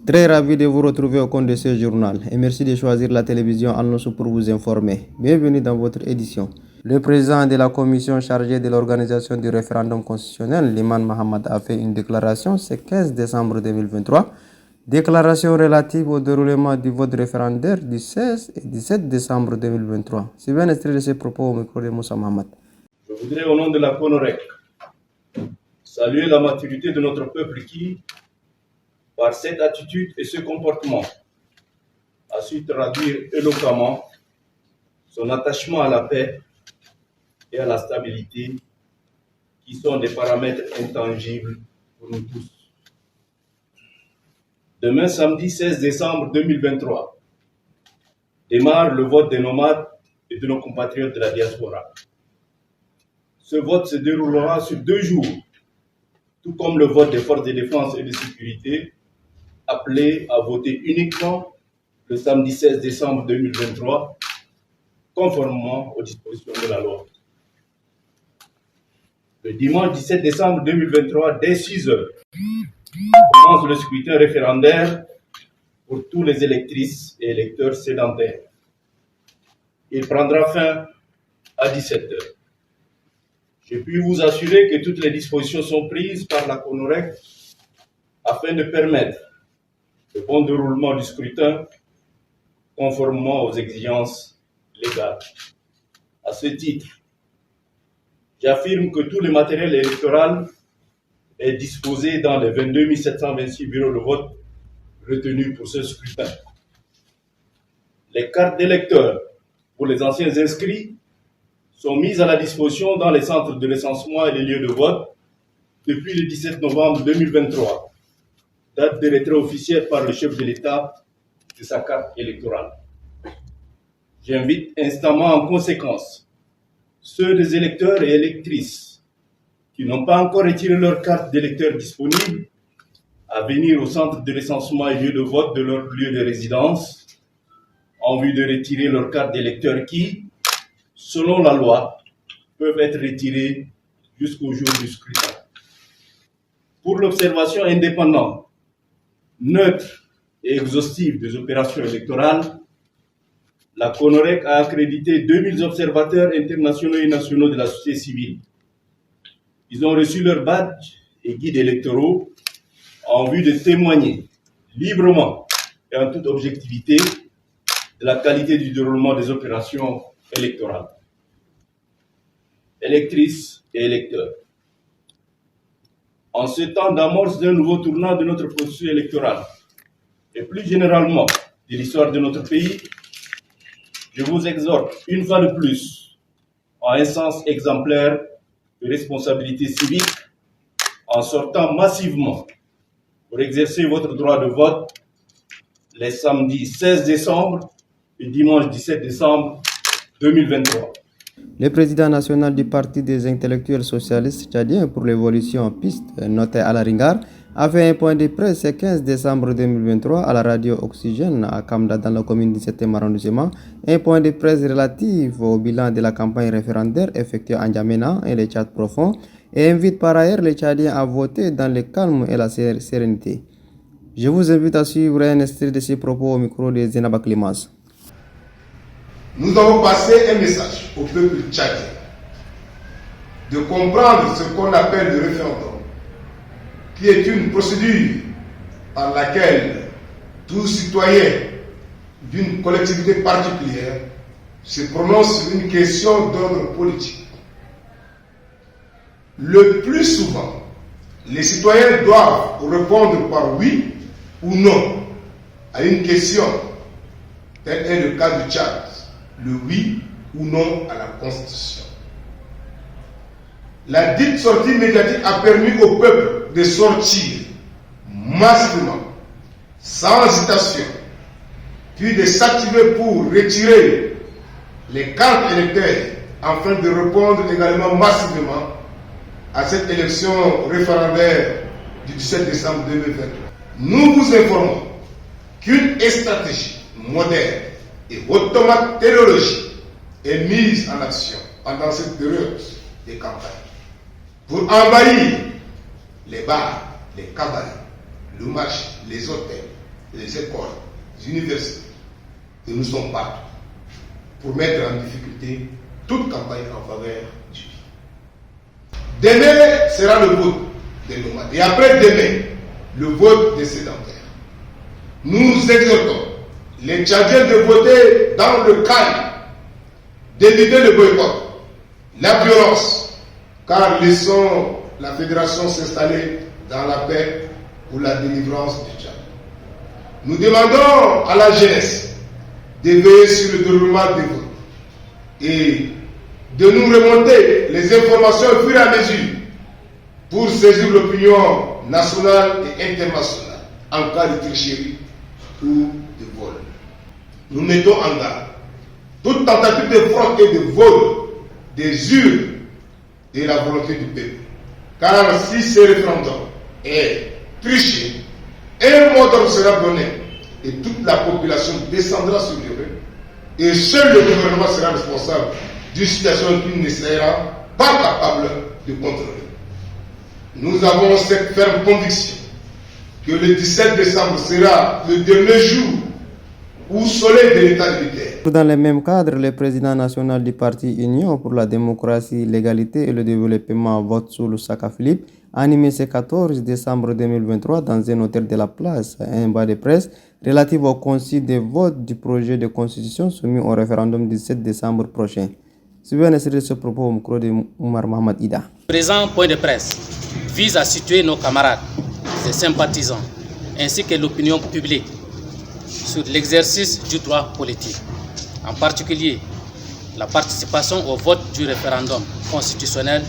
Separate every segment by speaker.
Speaker 1: Très ravi de vous retrouver au compte de ce journal et merci de choisir la télévision Al-Nosou pour vous informer. Bienvenue dans votre édition. Le président de la commission chargée de l'organisation du référendum constitutionnel, Liman Mohamed, a fait une déclaration ce 15 décembre 2023. Déclaration relative au déroulement du vote référendaire du 16 et 17 décembre 2023. C'est bien extrait de ses propos au micro de Moussa Mohamed.
Speaker 2: Je voudrais au nom de la CONOREC saluer la maturité de notre peuple qui, par cette attitude et ce comportement, a su traduire éloquemment son attachement à la paix et à la stabilité, qui sont des paramètres intangibles pour nous tous. Demain, samedi 16 décembre 2023, démarre le vote des nomades et de nos compatriotes de la diaspora. Ce vote se déroulera sur 2 jours, tout comme le vote des forces de défense et de sécurité, appelé à voter uniquement le samedi 16 décembre 2023, conformément aux dispositions de la loi. Le dimanche 17 décembre 2023, dès 6 heures, commence le scrutin référendaire pour tous les électrices et électeurs sédentaires. Il prendra fin à 17 heures. Je puis vous assurer que toutes les dispositions sont prises par la CONOREC afin de permettre le bon déroulement du scrutin conformément aux exigences légales. À ce titre, j'affirme que tout le matériel électoral est disposé dans les 22 726 bureaux de vote retenus pour ce scrutin. Les cartes d'électeurs pour les anciens inscrits sont mises à la disposition dans les centres de recensement et les lieux de vote depuis le 17 novembre 2023, date de retrait officiel par le chef de l'État de sa carte électorale. J'invite instamment en conséquence ceux des électeurs et électrices qui n'ont pas encore retiré leur carte d'électeur disponible à venir au centre de recensement et lieu de vote de leur lieu de résidence en vue de retirer leur carte d'électeur qui, selon la loi, peuvent être retirées jusqu'au jour du scrutin. Pour l'observation indépendante, neutre et exhaustive des opérations électorales, la CONOREC a accrédité 2000 observateurs internationaux et nationaux de la société civile. Ils ont reçu leur badge et guides électoraux en vue de témoigner librement et en toute objectivité de la qualité du déroulement des opérations électorales. Électrices et électeurs, en ce temps d'amorce d'un nouveau tournant de notre processus électoral et plus généralement de l'histoire de notre pays, je vous exhorte une fois de plus en un sens exemplaire de responsabilité civique en sortant massivement pour exercer votre droit de vote les samedis 16 décembre et dimanche 17 décembre 2023.
Speaker 1: Le président national du Parti des intellectuels socialistes tchadiens pour l'évolution en piste, noté à la Ringar, a fait un point de presse le 15 décembre 2023 à la radio Oxygène à Kamda dans la commune du 7e arrondissement, un point de presse relatif au bilan de la campagne référendaire effectuée en N'Djamena et le Tchad profond et invite par ailleurs les Tchadiens à voter dans le calme et la sérénité. Je vous invite à suivre un extrait de ces propos au micro de Zenaba Klimas.
Speaker 3: Nous avons passé un message au peuple tchadien de comprendre ce qu'on appelle le référendum, qui est une procédure par laquelle tout citoyen d'une collectivité particulière se prononce sur une question d'ordre politique. Le plus souvent, les citoyens doivent répondre par oui ou non à une question, tel est le cas du Tchad, le oui ou non à la Constitution. La dite sortie médiatique a permis au peuple de sortir massivement, sans hésitation, puis de s'activer pour retirer les cartes électeurs afin de répondre également massivement à cette élection référendaire du 17 décembre 2023. Nous vous informons qu'une stratégie moderne et automate technologique est mise en action pendant cette période de campagne pour envahir les bars, les cabarets, le marché, les hôtels, les écoles, les universités. Et nous sommes partout pour mettre en difficulté toute campagne en faveur du pays. Demain sera le vote des nomades. Et après-demain, le vote des sédentaires. Nous exhortons les Tchadiens de voter dans le calme, d'éviter le boycott, la violence, car laissons la fédération s'installer dans la paix pour la délivrance du Tchad. Nous demandons à la jeunesse de veiller sur le déroulement des votes et de nous remonter les informations au fur et à mesure pour saisir l'opinion nationale et internationale en cas de tricherie ou de vol. Nous mettons en garde toute tentative de fraude et de vol des urnes et la volonté du peuple. Car si ce référendum est triché, un mot d'ordre sera donné et toute la population descendra sur les rues et seul le gouvernement sera responsable d'une situation qu'il ne sera pas capable de contrôler. Nous avons cette ferme conviction que le 17 décembre sera le dernier jour où soleil de l'État militaire.
Speaker 1: Dans le même cadre, le président national du parti Union pour la démocratie, l'égalité et le développement, Votsulu Saka Philippe, a animé ce 14 décembre 2023 dans un hôtel de la place un bas de presse relatif au consigne des votes du projet de constitution soumis au référendum du 7 décembre prochain. Suivez un extrait de ce propos au micro de Oumar Mohamed Ida.
Speaker 4: Le présent point de presse vise à situer nos camarades et sympathisants ainsi que l'opinion publique sur l'exercice du droit politique, en particulier la participation au vote du référendum constitutionnel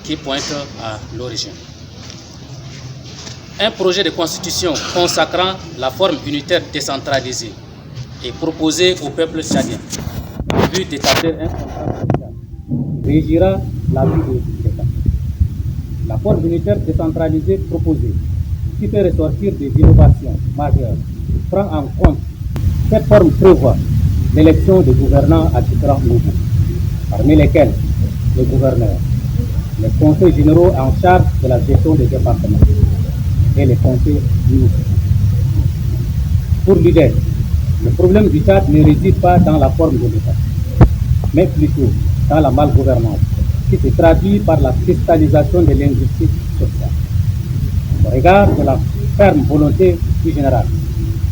Speaker 4: qui pointe à l'origine. Un projet de constitution consacrant la forme unitaire décentralisée est proposé au peuple tchadien en vue d'établir un contrat social qui régira la vie de l'État. La forme unitaire décentralisée proposée, qui peut ressortir des innovations majeures, prend en compte. Cette forme prévoit l'élection des gouvernants à différents niveaux, parmi lesquels les gouverneurs, les conseils généraux en charge de la gestion des départements et les conseils municipaux. Pour l'idée, le problème du Tchad ne réside pas dans la forme de l'État, mais plutôt dans la malgouvernance, qui se traduit par la cristallisation de l'injustice sociale. Au regard de la ferme volonté du général,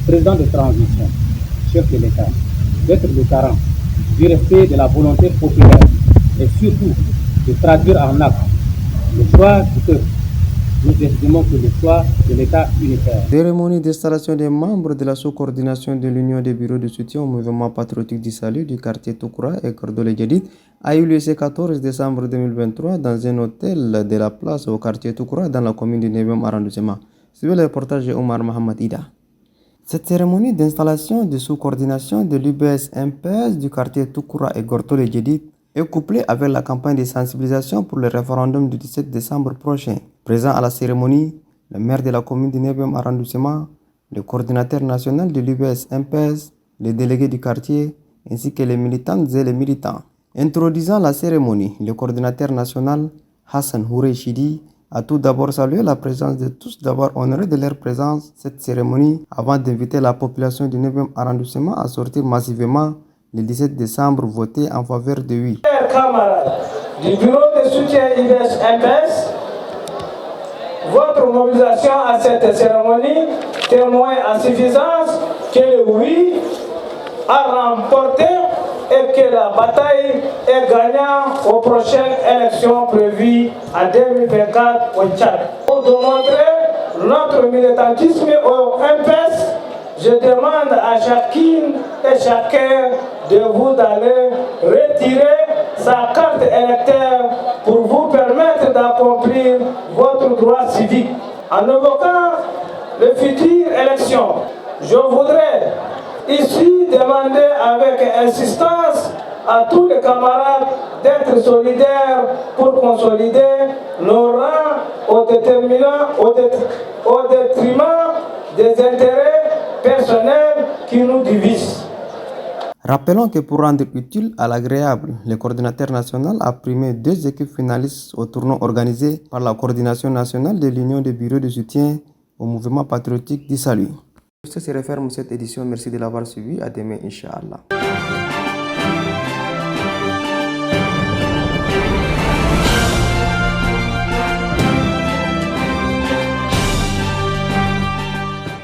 Speaker 4: président de transition, chef de l'État, d'être le garant du respect de la volonté populaire et surtout de traduire en acte le choix du peuple. Nous estimons que le choix de l'État unitaire.
Speaker 1: Cérémonie d'installation des membres de la sous-coordination de l'Union des bureaux de soutien au mouvement patriotique du salut du quartier Toukoura et Kordole Djedid a eu lieu ce 14 décembre 2023 dans un hôtel de la place au quartier Toukoura dans la commune du 9e arrondissement. Suivez le reportage de Omar Mohamed Ida. Cette cérémonie d'installation de sous-coordination de l'UBS-MPS du quartier Toukoura et Kordole Djedid est couplée avec la campagne de sensibilisation pour le référendum du 17 décembre prochain. Présent à la cérémonie, le maire de la commune du 9e arrondissement, le coordinateur national de l'UBS-MPS, les délégués du quartier, ainsi que les militantes et les militants. Introduisant la cérémonie, le coordinateur national, Hassan Houré Chidi, a tout d'abord salué la présence de tous, d'avoir honoré de leur présence cette cérémonie avant d'inviter la population du 9e arrondissement à sortir massivement le 17 décembre voter en faveur de oui.
Speaker 5: Chers camarades du bureau de soutien UBS-MPS, votre mobilisation à cette cérémonie témoigne en suffisance que le oui a remporté et que la bataille est gagnante aux prochaines élections prévues en 2024 au Tchad. Pour démontrer notre militantisme au MPS, je demande à chacune et chacun de vous d'aller retirer sa carte électeur pour vous permettre d'accomplir votre droit civique. En évoquant les futures élections, je voudrais ici demander avec insistance à tous les camarades d'être solidaires pour consolider nos rangs au détriment des intérêts personnels qui nous divisent.
Speaker 1: Rappelons que pour rendre utile à l'agréable, le coordinateur national a primé 2 équipes finalistes au tournoi organisé par la coordination nationale de l'Union des bureaux de soutien au mouvement patriotique du salut. Ça se referme cette édition. Merci de l'avoir suivi. À demain, Inch'Allah.